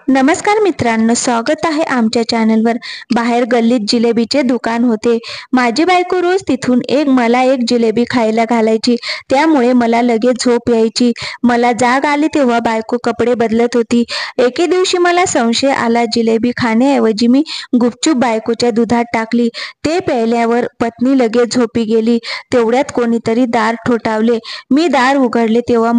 नमस्कार मित्रांनो, स्वागत आहे आमच्या चॅनलवर। बाहेर गल्लीत जिलेबीचे दुकान होते। माझी बायको रोज तिथून मला एक जिलेबी खायला घालायची, त्यामुळे मला लगेच झोप यायची। मला जाग आली तेव्हा बायको कपडे बदलत होती। एके दिवशी मला संशय आला, जिलेबी खाण्याऐवजी मी गुपचूप बायकोच्या दुधात टाकली। ते प्यायल्यावर पत्नी लगेच झोपी गेली। तेवढ्यात कोणीतरी दार ठोठावले। मी दार उघडले तेव्हा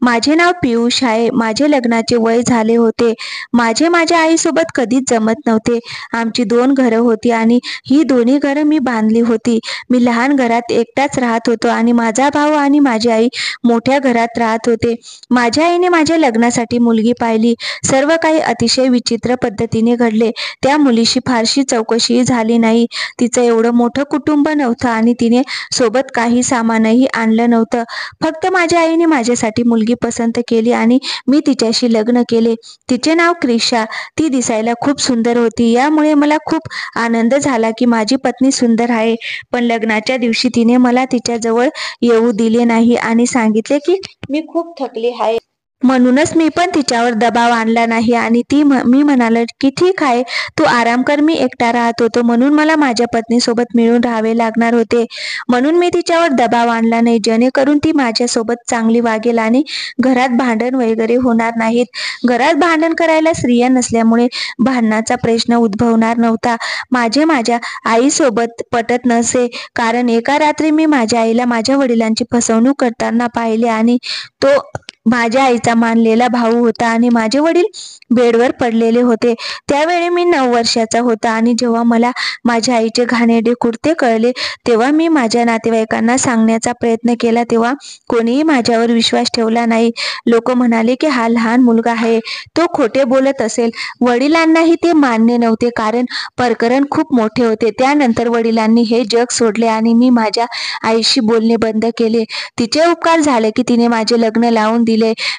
माझे नाव पियुष आहे। माझे लग्नाचे वय झाले होते। माझ्या आईसोबत कधीच जमत नव्हते। आमची 2 घरं होती आणि ही दोन्ही घरं मी बांधली होती। मी लहान घरात एकटाच राहत होतो आणि माझा भाऊ आणि माझी आई मोठ्या घरात राहत होते। माझ्या आईने माझ्या लग्नासाठी मुलगी पाहिली। सर्व काही अतिशय विचित्र पद्धतीने घडले। त्या मुलीशी फारशी चौकशीही झाली नाही। तिचं एवढं मोठं कुटुंब नव्हतं आणि तिने सोबत काही सामानही आणलं नव्हतं। फक्त माझ्या आईने माझ्यासाठी मुलगी पसंत केली आणि मी तिच्याशी लग्न केले। तिचे नाव क्रिशा। ती दिसायला खूप सुंदर होती। यामुळे मला खूप आनंद झाला की माझी पत्नी सुंदर आहे। पण लग्नाच्या दिवशी तिने मला तिच्या जवळ येऊ दिले नाही आणि सांगितले की मी खूप थकली आहे। म्हणूनच मी पण तिच्यावर दबाव आणला नाही आणि मी म्हणालो की ठीक आहे, तू आराम कर, मी एकटा राहत होतो म्हणून मला माझ्या पत्नीसोबत मिळून राहावे लागणार होते। म्हणून मी तिच्यावर दबाव आणला नाही, जेणेकरून ती माझ्यासोबत चांगली वागेल आणि घरात भांडण वगैरे होणार नाहीत। घरात भांडण करायला स्त्रिया नसल्यामुळे भांडणाचा प्रश्न उद्भवणार नव्हता। माझ्या आईसोबत पटत नसे, कारण एका रात्री मी माझ्या आईला माझ्या वडिलांची फसवणूक करताना पाहिले आणि तो माझ्या आईचा मानलेला भाऊ होता आणि माझे वडील बेडवर पडलेले होते। त्यावेळी मी 9 वर्षाचा होता आणि जेव्हा मला माझ्या आईचे घाणेरडे कृत्य कळले तेव्हा मी माझ्या नातेवाईकांना सांगण्याचा प्रयत्न केला, तेव्हा कोणीही माझ्यावर विश्वास ठेवला नाही। लोक म्हणाले की हा लहान मुलगा आहे, तो खोटे बोलत असेल। वडिलांनाही ते मान्य नव्हते, कारण प्रकरण खूप मोठे होते। त्यानंतर वडिलांनी हे जग सोडले आणि मी माझ्या आईशी बोलणे बंद केले। तिचे उपकार झाले की तिने माझे लग्न लावून दिले।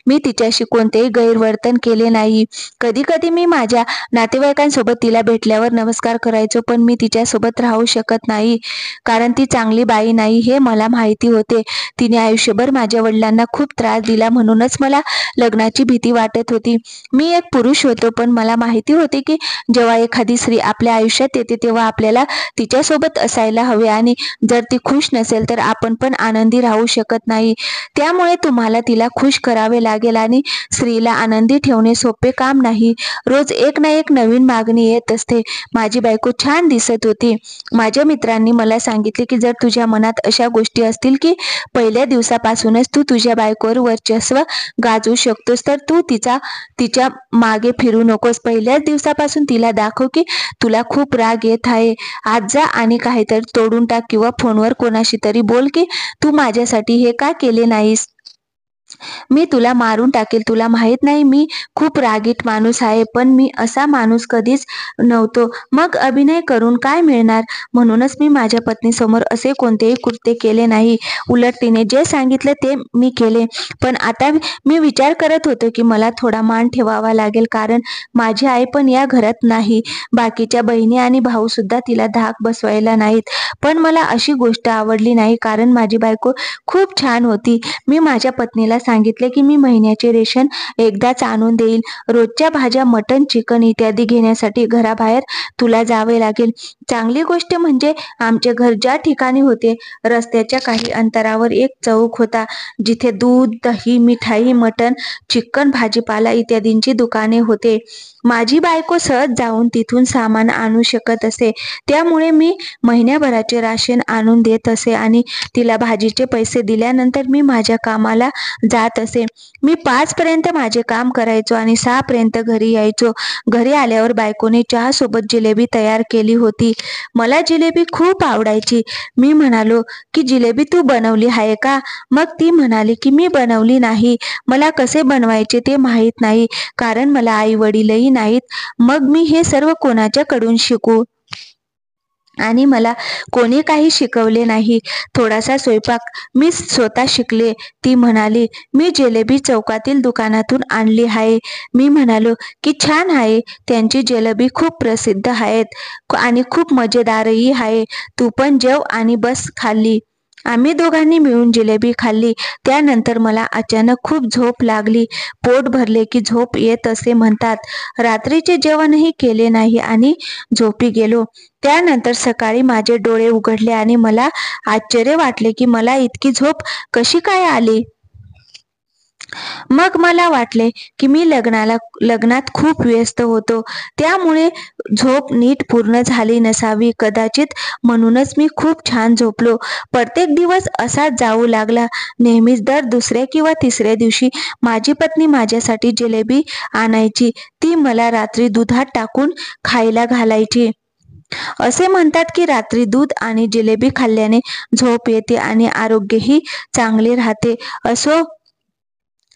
मी तिच्याशी कोणतेही गैरवर्तन केले नाही। कधी कधी मी माझ्या नातेवाईकांसोबत तिला भेटल्यावर नमस्कार करायचो, पण मी तिच्यासोबत राहू शकत नाही, कारण ती चांगली बाई नाही हे मला माहिती होते। तिने आयुष्यभर माझ्या वडिलांना खूप त्रास दिला, म्हणूनच मला लग्नाची भीती वाटत होती। मी एक पुरुष होतो, पण मला माहिती होते की जेव्हा एखादी स्त्री आपल्या आयुष्यात येते तेव्हा आपल्याला तिच्यासोबत असायला हवे आणि जर ती खुश नसेल तर आपण पण आनंदी राहू शकत नाही। त्यामुळे तुम्हाला तिला खुश करावे लागेल आणि स्त्रीला आनंदी ठेवणे सोपे काम नाही। रोज एक ना एक नवीन मागणी येत असते। माझी बायको छान दिसत होती। माझ्या मित्रांनी मला सांगितले की जर तुझ्या मनात अशा गोष्टी असतील की पहिल्या दिवसापासूनच तू तुझ्या बायकोवर वर्चस्व गाजवू शकतोस, तर तू तिच्या मागे फिरू नकोस। पहिल्याच दिवसापासून तिला दाखव की तुला खूप राग येत आहे। आज जा आणि काहीतरी तोडून टाक किंवा फोनवर कोणाशी तरी बोल की तू माझ्यासाठी हे का केले नाहीस, मी तुला मारून टाकेल। तुला माहित नाही मी खूप रागीट माणूस आहे, पण मी असा माणूस कधीच नव्हतो। मग अभिनय करून काय मिळणार? म्हणूनच मी माझ्या पत्नीसमोर असे कोणतेही कृत्य केले नाही। उलट तिने जे सांगितले ते मी केले। पण आता मी विचार करत होतो की मला थोडा मान ठेवावा लागेल, कारण माझी आई पण या घरात नाही। बाकीच्या बहिणी आणि भाऊ सुद्धा तिला धाक बसवायला नाहीत। पण मला अशी गोष्ट आवडली नाही, कारण माझी बायको खूप छान होती। मी माझ्या पत्नीला सांगितले की मी महिन्याचे रेशन एकदाच आणून देईल। रोजच्या भाज्या, मटण, चिकन इत्यादी घेण्यासाठी घराबाहेर तुला जावे लागेल। चांगली गोष्ट म्हणजे आमचे घर ज्या ठिकाणी होते रस्त्याच्या काही अंतरावर एक चौक होता, जिथे दूध, दही, मिठाई, मटण, चिकन, भाजीपाला इत्यादींची दुकाने होते। माझी बायको सहज जाऊन तिथून सामान आणू शकत असे, त्यामुळे मी महिन्याभराचे राशन आणून देत असे आणि तिला भाजीचे पैसे दिल्यानंतर मी माझ्या कामाला जात असे। मी 5 पर्यंत माझे काम करायचो आणि 6 पर्यंत घरी यायचो। घरी आल्यावर बायकोने चहा सोबत जिलेबी तयार केली होती। मला जिलेबी खूप आवडायची। मी म्हणालो की जिलेबी तू बनवली आहे का? मग ती म्हणाली की मी बनवली नाही, मला कसे बनवायचे ते माहीत नाही, कारण मला आई वडीलही नाहीत। मग मी हे सर्व कोणाच्याकडून शिकू? आणि मला कोणी काही शिकवले नाही। थोडासा स्वयंपाक मी स्वतः शिकले। ती म्हणाली मी जिलेबी चौकातील दुकानातून आणली आहे। मी म्हणालो की छान आहे, त्यांची जिलेबी खूप प्रसिद्ध आहेत आणि खूप मजेदारही आहे, तू पण जेव आणि बस खाल्ली। आम्ही दोघांनी मिळून जिलेबी खाल्ली. त्यानंतर मला अचानक खूप झोप लागली. पोट भरले की झोप येत असे म्हणतात. रात्रीचे जेवणही केले नाही आणि झोपी गेलो. त्यानंतर सकाळी माझे डोळे उघडले आणि मला आश्चर्य वाटले की मला इतकी झोप कशी काय आली. मग मला वाटले की मी लग्नात खूप व्यस्त होतो, त्यामुळे झोप नीट पूर्ण झाली नसावी. कदाचित म्हणूनच मी खूप छान झोपलो. प्रत्येक दिवस असाच जाऊ लागला. नेहमीच दर दुसऱ्या किंवा तिसऱ्या दिवशी माझी पत्नी माझ्यासाठी जिलेबी आणायची. ती मला रात्री दुधात टाकून खायला घालायची. असे म्हणतात की रात्री दूध आणि जिलेबी खाल्ल्याने झोप येते आणि आरोग्यही चांगले राहते. असो,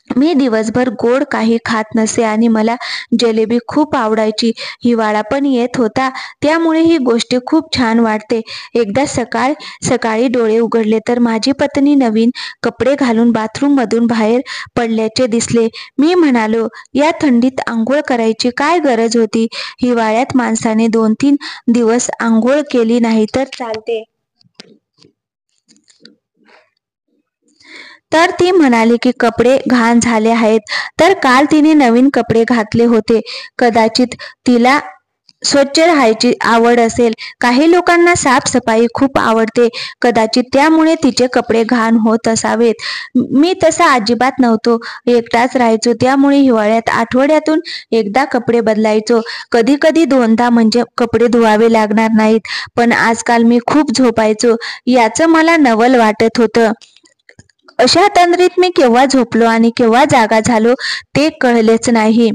मी दिवसभर गोड काही खात नसे आणि मला जिलेबी खूप आवडायची. हिवाळा पण येत होता, त्यामुळे ही गोष्ट खूप छान वाटते. एकदा सकाळी डोळे उघडले तर माझी पत्नी नवीन कपडे घालून बाथरूम मधून बाहेर पडल्याचे दिसले. मी म्हणालो, या थंडीत आंघोळ करायची काय गरज होती? हिवाळ्यात माणसाने 2-3 दिवस आंघोळ केली नाही तर चालते. तर ती म्हणाली की कपडे घाण झाले आहेत. तर काल तिने नवीन कपडे घातले होते. कदाचित तिला स्वच्छ राहायची आवड असेल. काही लोकांना साफसफाई खूप आवडते. कदाचित त्यामुळे तिचे कपडे घाण होत असावेत. मी तसा अजिबात नव्हतो. एकटाच राहायचो, त्यामुळे हिवाळ्यात आठवड्यातून एकदा कपडे बदलायचो. कधी कधी 2दा, म्हणजे कपडे धुवावे लागणार नाहीत. पण आजकाल मी खूप झोपायचो, याचं मला नवल वाटत होतं. अशा तंद्रीत मी केव्हा झोपलो आणि केव्हा जागा झालो ते कळलेच नाही.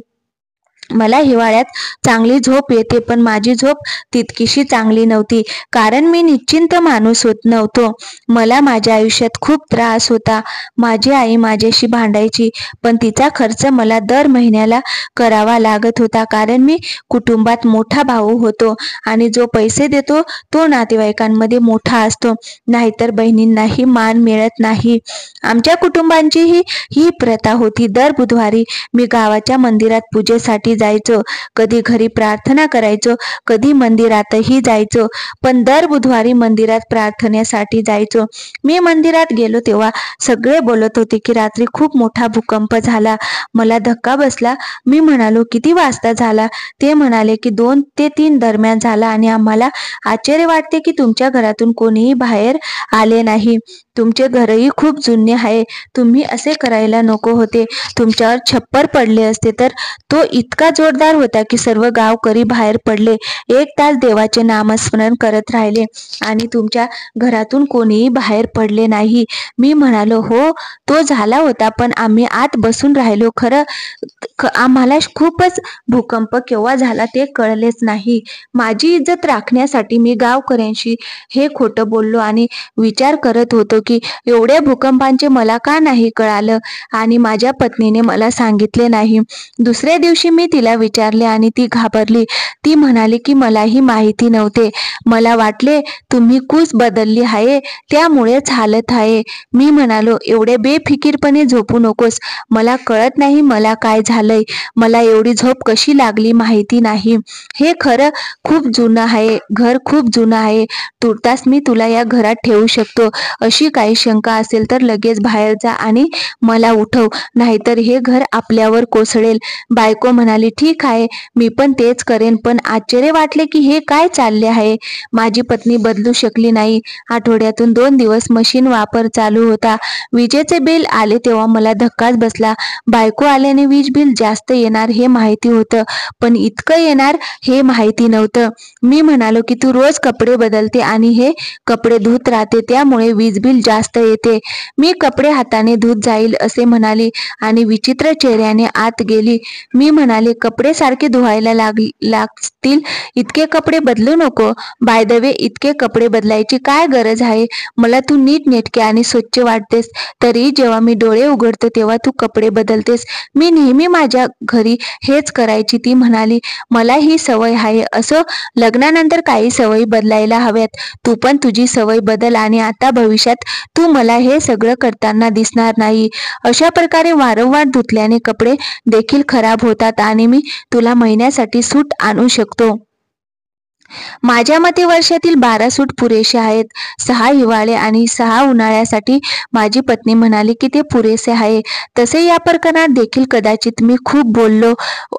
मला हिवाळ्यात चांगली झोप येते, पण माझी झोप तितकीशी चांगली नव्हती, कारण मी निश्चिंत माणूस नव्हतो. मला माझ्या आयुष्यात खूप त्रास होता. माझी आई माझ्याशी भांडायची, पण तिचा खर्च मला दर महिन्याला करावा लागत होता, कारण मी कुटुंबात मोठा भाऊ होतो आणि जो पैसे देतो तो नातेवाईकांमध्ये मोठा असतो, नाहीतर बहिणींनाही मान मिळत नाही. आमच्या कुटुंबांची ही प्रथा होती. दर बुधवारी मी गावाच्या मंदिरात पूजेसाठी जायचो. कधी घरी प्रार्थना करायचो, कधी मंदिरातही जायचो, पण दर बुधवारी मंदिरात प्रार्थनेसाठी जायचो. मी मंदिरात गेलो तेव्हा सगळे बोलत होते की रात्री खूप मोठा भूकंप झाला. मला धक्का बसला. मी म्हणालो, किती वाजता झाला? ते म्हणाले की 2 ते 3 दरम्यान झाला आणि आम्हाला आश्चर्य वाटते की तुमच्या घरातून कोणीही बाहेर आले नाही. तुमचे घरही खूप जुने आहे. तुम्ही असे करायला नको होते. तुमच्यावर छप्पर पडले असते. तर तो इतका जोरदार होता की सर्व गावकरी बाहेर पडले. 1 तास देवाचे नामस्मरण करत राहिले आणि तुमच्या घरातून कोणीही बाहेर पडले नाही. मी म्हणालो, हो, तो झाला होता, पण आम्ही आत बसून राहिलो. आम्हाला खूपच. भूकंप केव्हा झाला ते कळलेच नाही. माझी इज्जत राखण्यासाठी मी गावकऱ्यांशी हे खोटं बोललो आणि विचार करत होतो की एवढ्या भूकंपांचे मला का नाही कळालं आणि माझ्या पत्नीने मला सांगितले नाही. दुसऱ्या दिवशी मी तिला विचारले आणि ती घाबरली. ती म्हणाली की मलाही माहिती नव्हते. मला वाटले तुम्ही कूस बदलली आहे, त्यामुळेच हालत आहे. मी म्हणालो, एवढे बेफिकीरपणे झोपू नकोस. मला कळत नाही मला काय झालंय. मला एवढी झोप कशी लागली माहिती नाही. हे घर खूप जुनं आहे. तुर्तास मी तुला या घरात ठेवू शकतो. अशी काही शंका असेल तर लगेच बाहेर जा आणि मला उठव, नाहीतर हे घर आपल्यावर कोसळेल. बायको म्हणाली, ठीक आहे, मी पण तेच करेन. पण आश्चर्य वाटले की हे काय चालले आहे. माझी पत्नी बदलू शकली नाही. आठवड्यातून 2 दिवस मशीन वापर चालू होता. विजेचे बिल आले तेव्हा मला धक्काच बसला. बायको आल्याने वीज बिल जास्त येणार हे माहिती होतं, पण इतकं येणार हे माहिती नव्हतं. मी म्हणालो की तू रोज कपडे बदलते आणि हे कपडे धुत राहते, त्यामुळे वीज बिल जास्त येते. मी कपडे हाताने धुत जाईल असे म्हणाली आणि विचित्र चेहऱ्याने आत गेली. मी म्हणाले, कपडे सारखे धुवायला लागतील, इतके कपडे बदलू नको. बाय द वे, इतके कपडे बदलायची काय गरज आहे? मला तू नीटनेटके आणि स्वच्छ वाटतेस, तरी जेव्हा मी डोळे उघडतो तेव्हा तू कपडे बदलतेस. मी नेहमी माझ्या घरी हेच करायची. ती म्हणाली, मला ही सवय आहे. असं लग्नानंतर काही सवयी बदलायला हव्यात. तू पण तुझी सवय बदल आणि आता भविष्यात तू मला हे सगळं करताना दिसणार नाही. अशा प्रकारे वारंवार धुतल्याने कपडे देखील खराब होतात आणि मी तुला महिन्यासाठी सूट आणू शकतो. माझ्या मते वर्षातील 12 सूट पुरेसे आहेत. 6 हिवाळे आणि 6 उन्हाळ्यासाठी माझी पत्नी म्हणाली की ते पुरेसे आहे. तसे या प्रकरणात देखील कदाचित मी खूप बोललो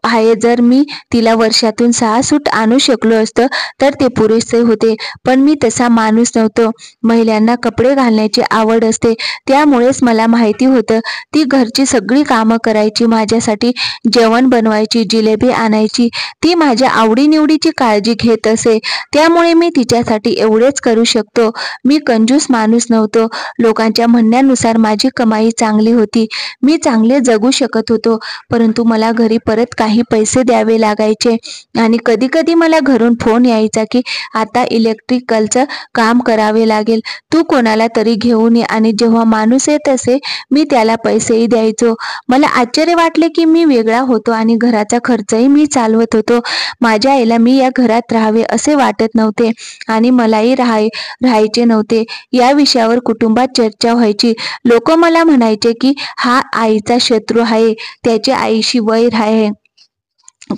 आहे. जर मी तिला वर्षातून 6 सूट आणू शकलो असतं तर ते पुरेसे होते, पण मी तसा माणूस नव्हतो. महिलांना कपडे घालण्याची आवड असते, त्यामुळेच मला माहिती होतं ती घरची सगळी कामं करायची, माझ्यासाठी जेवण बनवायची, जिलेबी आणायची. ती माझ्या आवडीनिवडीची काळजी घेत असे, त्यामुळे मी तिच्यासाठी एवढेच करू शकतो. मी कंजूस माणूस नव्हतो. लोकांच्या म्हणण्यानुसार माझी कमाई चांगली होती, मी चांगले जगू शकत होतो, परंतु मला घरी परत काही पैसे द्यावे लागायचे आणि कधी कधी मला घरून फोन यायचा की आता इलेक्ट्रिकलचं काम करावे लागेल, तू कोणाला तरी घेऊन ये. आणि जेव्हा माणूस येत असे मी त्याला पैसेही द्यायचो. मला आश्चर्य वाटले की मी वेगळा होतो आणि घराचा खर्चही मी चालवत होतो. माझ्या आईला मी या घरात राहावे असे वाटत नव्हते आणि मलाही राहायचे नव्हते. या विषयावर कुटुंबात चर्चा व्हायची. लोक मला म्हणायचे की हा आईचा शत्रू आहे, त्याची आईशी वैर आहे,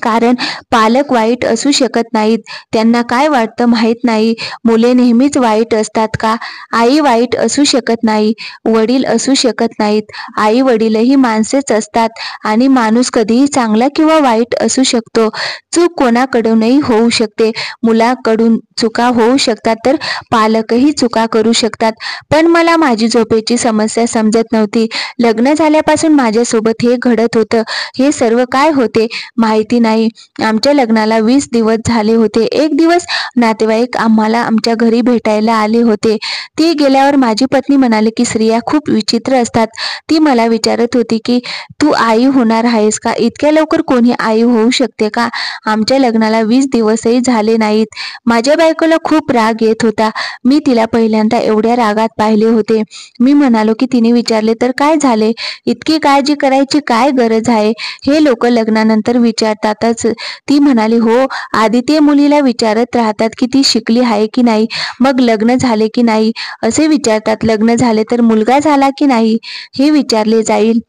कारण पालक वाईट असू शकत नाहीत. त्यांना काय वाटतं माहीत नाही. मुले नेहमीच वाईट असतात का? आई वाईट असू शकत नाही, वडील असू शकत नाहीत. आई वडीलही माणसेच असतात आणि माणूस कधीही चांगला किंवा वाईट असू शकतो. चूक कोणाकडूनही होऊ शकते. मुलाकडून चुका होऊ शकतात तर पालकही चुका करू शकतात. पण मला माझी झोपेची समस्या समजत नव्हती. लग्न झाल्यापासून माझ्यासोबत हे घडत होतं. हे सर्व काय होते माहिती नाही. आमच्या लग्नाला 20 दिवस झाले होते. एक दिवस नातेवाईक आम्हाला आमच्या घरी भेटायला आले होते. ती गेल्यावर माझी पत्नी म्हणाली की स्त्रिया खूप विचित्र असतात. ती मला विचारत होती की तू आई होणार आहेस का? इतक्या लवकर कोणी आई होऊ शकते का? आमच्या लग्नाला 20 दिवसही झाले नाहीत. माझ्या बायकोला खूप राग येत होता. मी तिला पहिल्यांदा एवढ्या रागात पाहिले होते. मी म्हणालो की तिने विचारले तर काय झाले? इतकी काळजी करायची काय गरज आहे? हे लोक लग्नानंतर विचारतातच. ती म्हणाली हो, आधी ते मुलीला विचारत राहतात की ती शिकली आहे की नाही, मग लग्न झाले की नाही असे विचारतात. लग्न झाले तर मुलगा झाला की नाही हे विचारले जाईल.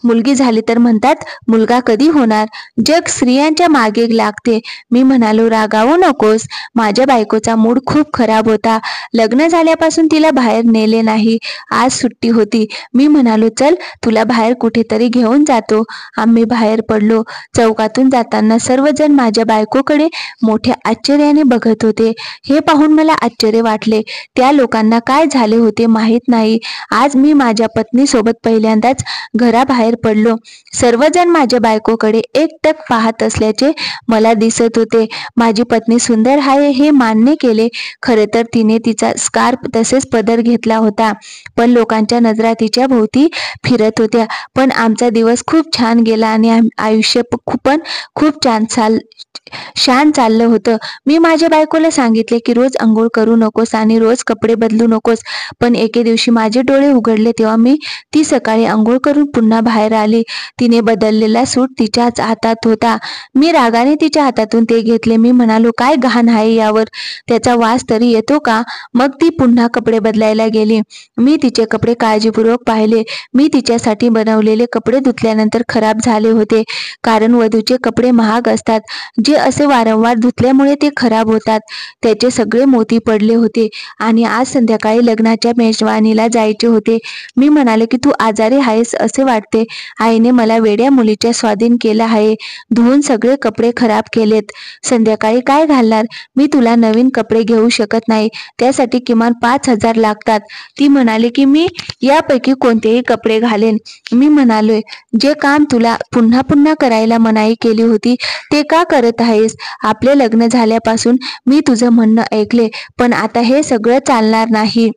मुलगी झाली तर म्हणतात मुलगा कधी होणार? जग स्त्रियांच्या मागे लागते. मी म्हणालो रागावू नकोस. माझ्या बायकोचा मूड खूप खराब होता. लग्न झाल्यापासून तिला बाहेर नेले नाही. आज सुट्टी होती. मी म्हणालो चल तुला बाहेर कुठेतरी घेऊन जातो. आम्ही बाहेर पडलो. चौकातून जाताना सर्वजण माझ्या बायकोकडे मोठ्या आश्चर्याने बघत होते. हे पाहून मला आश्चर्य वाटले. त्या लोकांना काय झाले होते माहीत नाही. आज मी माझ्या पत्नीसोबत पहिल्यांदाच घराबाहेर पडलो. सर्वजण माझ्या बायकोकडे एकटक पाहत असल्याचे मला दिसत होते. माझी पत्नी सुंदर आहे हे मान्य केले. खरे तर तिने तिचा स्कार्फ तसेच पदर घेतला होता, पण लोकांच्या नजरा तिच्या भोवती फिरत होत्या. पण आमचा दिवस खूप छान गेला आणि आयुष्य पण खूप छान चाललं होतं. मी माझ्या बायकोला सांगितले की रोज अंघोळ करू नकोस आणि रोज कपडे बदलू नकोस. पण एके दिवशी माझे डोळे उघडले तेव्हा ती सकाळी अंघोळ करून पुन्हा बाहेर आली. तिने बदललेला सूट तिच्याच हातात होता. मी रागाने तिच्या हातातून ते घेतले. मी म्हणालो काय घाण आहे यावर, त्याचा वास तरी येतो का? मग ती पुन्हा कपडे बदलायला गेली. मी तिचे कपडे काळजीपूर्वक पाहिले. मी तिच्यासाठी बनवलेले कपडे धुतल्यानंतर खराब झाले होते, कारण वधूचे कपडे महाग असतात, जे असे वारंवार धुतल्यामुळे ते खराब होतात. त्याचे सगळे मोती पडले होते आणि आज संध्याकाळी लग्नाच्या मेजवानीला जायचे होते. मी म्हणाले की तू आजारी आहेस असे वाटते. आईने मला वेड्या मुलीच्या स्वाधीन केलं आहे. धुवून सगळे कपडे खराब केलेत. संध्याकाळी काय घालणार? मी तुला नवीन कपडे घेऊ शकत नाही, त्यासाठी किमान 5,000 लागतात. ती म्हणाली की मी यापैकी कोणतेही कपडे घालेन. मी म्हणालोय जे काम तुला पुन्हा पुन्हा करायला मनाई केली होती ते का करत आहेस? आपले लग्न झाल्यापासून मी तुझं म्हणणं ऐकले, पण आता हे सगळं चालणार नाही.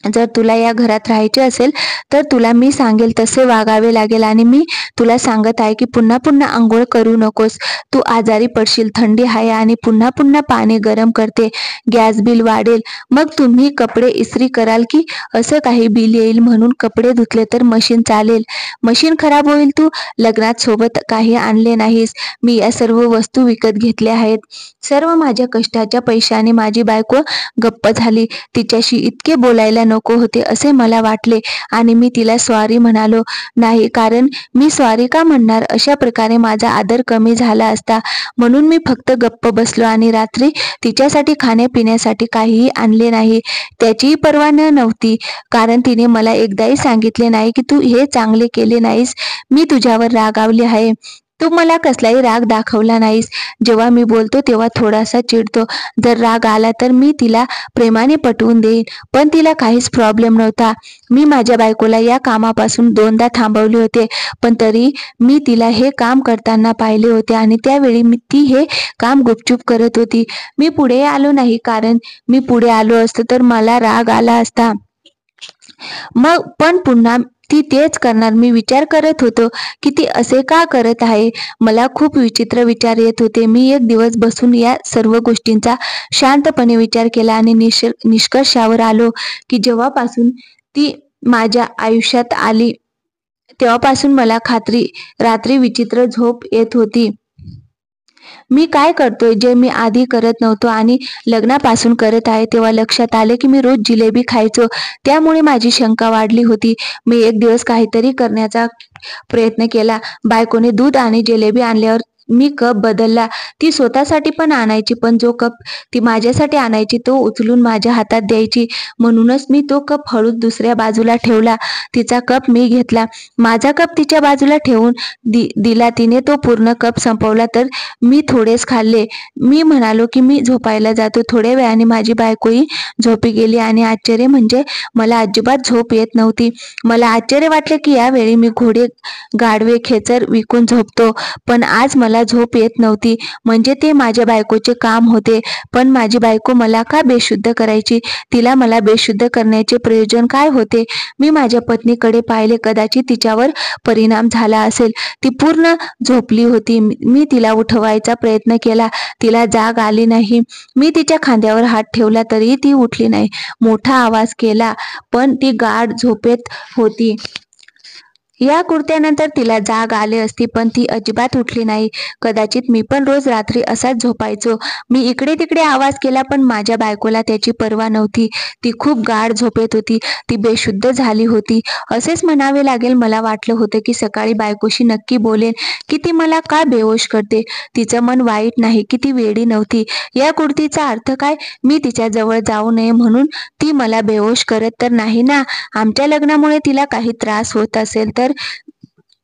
जर तुला या घरात राहायचे असेल तर तुला मी सांगेल तसे वागावे लागेल. आणि मी तुला सांगत आहे की पुन्हा पुन्हा आंघोळ करू नकोस. तू आजारी पडशील. थंडी आहे आणि पुन्हा पुन्हा पाणी गरम करते. गॅस बिल वाढेल. मग तुम्ही कपडे इस्त्री कराल की असं काही बिल येईल म्हणून कपडे धुतले तर मशीन चालेल. मशीन खराब होईल. तू लग्नात सोबत काही आणले नाहीस. मी या सर्व वस्तू विकत घेतल्या आहेत. सर्व माझ्या कष्टाच्या पैशाने. माझी बायको गप्प झाली. तिच्याशी इतके बोलायला नको होते असे मला वाटले आणि मी तिला सॉरी म्हणालो नाही, कारण मी सॉरी का म्हणणार, अशा प्रकारे माझा आदर कमी झाला असता. म्हणून मी फक्त गप्प बसलो आणि रात्री तिच्यासाठी खाण्यापिण्यासाठी काहीही आणले नाही. त्याचीही पर्वा नव्हती, कारण तिने मला एकदाही सांगितले नाही की तू हे चांगले केले नाहीस, मी तुझ्यावर रागावले आहे. तू मला कसलाही राग दाखवला नाहीस. जेव्हा मी बोलतो तेव्हा थोडासा चिडतो. जर राग आला तर मी तिला प्रेमाने पटवून देईन. पण तिला काहीच प्रॉब्लेम नव्हता. मी माझ्या बायकोला या कामापासून 2दा थांबवले होते, पण तरी मी तिला हे काम करताना पाहिले होते आणि त्यावेळी ती हे काम गुपचूप करत होती. मी पुढे आलो नाही, कारण मी पुढे आलो असतो तर मला राग आला असता. मग पण पुन्हा ती तेच करणार. मी विचार करत होतो की ती असे का करत आहे. मला खूप विचित्र विचार येत होते. मी एक दिवस बसून या सर्व गोष्टींचा शांतपणे विचार केला आणि निष्कर्षावर आलो की जेव्हापासून ती माझ्या आयुष्यात आली तेव्हापासून मला रात्री विचित्र झोप येत होती. मी काय करतोय जे मी आधी करत नव्हतो आणि लग्नापासून करत आहे. तेव्हा लक्षात आले की मी रोज जिलेबी खायचो, त्यामुळे माझी शंका वाढली होती. मी एक दिवस काहीतरी करण्याचा प्रयत्न केला. बायकोने दूध आणि जिलेबी आणल्यावर मी कप बदलला. ती स्वतःसाठी पण आणायची, पण जो कप ती माझ्यासाठी आणायची तो उचलून माझ्या हातात द्यायची. म्हणूनच मी तो कप हळूच दुसऱ्या बाजूला ठेवला. तिचा कप मी घेतला. माझा कप तिच्या बाजूला ठेवून दिला. तिने तो पूर्ण कप संपवला तर मी थोडेच खाल्ले. मी म्हणालो की मी झोपायला जातो. थोड्या वेळाने माझी बायकोही झोपी गेली आणि आश्चर्य म्हणजे मला अजिबात झोप येत नव्हती. मला आश्चर्य वाटले की यावेळी मी घोडे, गाढवे, खेचर विकून झोपतो, पण आज मला झोप येत नव्हती. म्हणजे ते माझ्या बायकोचे काम होते. पण माझी बायको मला का बेशुद्ध करायची? तिला मला बेशुद्ध करण्याचे प्रयोजन काय होते? मी माझ्या पत्नीकडे पाहिले. कदाचित तिच्यावर परिणाम झाला असेल. ती पूर्ण झोपली होती. मी तिला उठवायचा प्रयत्न केला. तिला जाग आली नाही. मी तिच्या खांद्यावर हात ठेवला तरीही ती उठली नाही. मोठा आवाज केला, पण ती गाढ झोपेत होती. या कृत्यानंतर तिला जाग आली असती, पण ती अजिबात उठली नाही. कदाचित मी पण रोज रात्री असाच झोपायचो. मी इकडे तिकडे आवाज केला, पण माझ्या बायकोला त्याची पर्वा नव्हती. ती खूप गाढ झोपेत होती. ती बेशुद्ध झाली होती असेच म्हणावे लागेल. मला वाटलं होतं की सकाळी बायकोशी नक्की बोलेन की ती मला का बेहोश करते. तिचं मन वाईट नाही की ती वेडी नव्हती. या कृतीचा अर्थ काय? मी तिच्या जवळ जाऊ नये म्हणून ती मला बेहोश करत तर नाही ना? आमच्या लग्नामुळे तिला काही त्रास होत असेल तर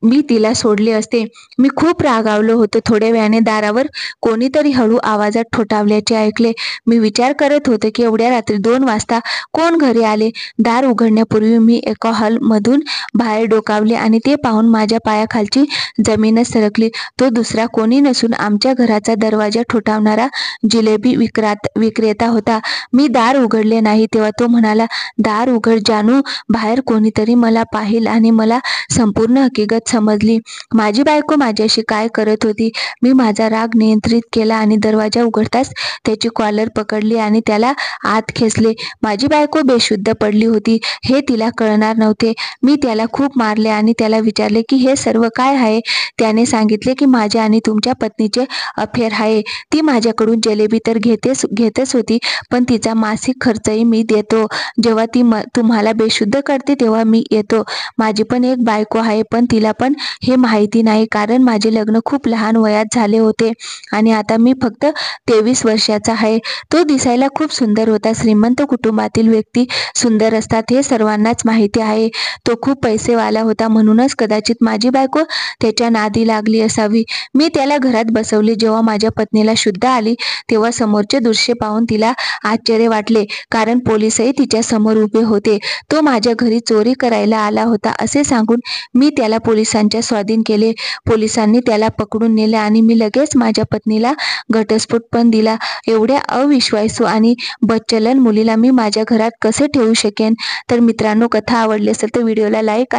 मी तिला सोडले असते. मी खूप रागावलो होतो. थोड्या वेळाने दारावर कोणीतरी हळू आवाजात ठोठावल्याचे ऐकले. मी विचार करत होते की एवढ्या रात्री 2 वाजता कोण घरी आले. दार उघडण्यापूर्वी मी एका हॉलमधून बाहेर डोकावले आणि ते पाहून माझ्या पायाखालची जमीनच सरकली. तो दुसरा कोणी नसून आमच्या घराचा दरवाजा ठोठावणारा जिलेबी विक्रेता होता. मी दार उघडले नाही तेव्हा तो म्हणाला, दार उघड जानू, बाहेर कोणीतरी मला पाहिल. आणि मला संपूर्ण हकीकत समजली. माझी बायको माझ्याशी काय करत होती. मी माझा राग नियंत्रित केला आणि दरवाजा उघडताच त्याची कॉलर पकडली आणि त्याला आत खेचले. माझी बायको बेशुद्ध पडली होती हे तिला कळणार नव्हते. मी त्याला खूप मारले आणि त्याला विचारले की हे सर्व काय आहे. त्याने सांगितले की माझ्या आणि तुमच्या पत्नीचे अफेअर आहे. ती माझ्याकडून जिलेबी तर घेतच होती, पण तिचा मासिक खर्चही मी देतो. जेव्हा ती तुम्हाला बेशुद्ध करते तेव्हा मी येतो. माझी पण एक बायको आहे, पण तिला पण हे माहिती नाही, कारण माझे लग्न खूप लहान वयात झाले होते आणि आता मी फक्त 23 वर्षाचा आहे. तो दिसायला खूप सुंदर होता. श्रीमंत कुटुंबातील व्यक्ती सुंदर असतात हे सर्वांनाच माहिती आहे. तो खूप पैसेवाला होता, म्हणूनच कदाचित माझी बायको त्याच्या नादी लागली असावी. मी त्याला घरात बसवले. जेव्हा माझ्या पत्नीला शुद्ध आली तेव्हा समोरचे दृश्य पाहून तिला आश्चर्य वाटले, कारण पोलिसही तिच्या समोर उभे होते. तो माझ्या घरी चोरी करायला आला होता असे सांगून मी त्याला पोलिसांच्या स्वाधीन केले. पोलिसांनी त्याला पकडून नेले आणि मी लगेच माझ्या पत्नीला घटस्फोट पण दिला. एवढ्या अविश्वासू आणि बच्चलन मुलीला मी माझ्या घरात कसे ठेवू शकेन. तर मित्रांनो, कथा आवडली असेल तर व्हिडिओला लाईक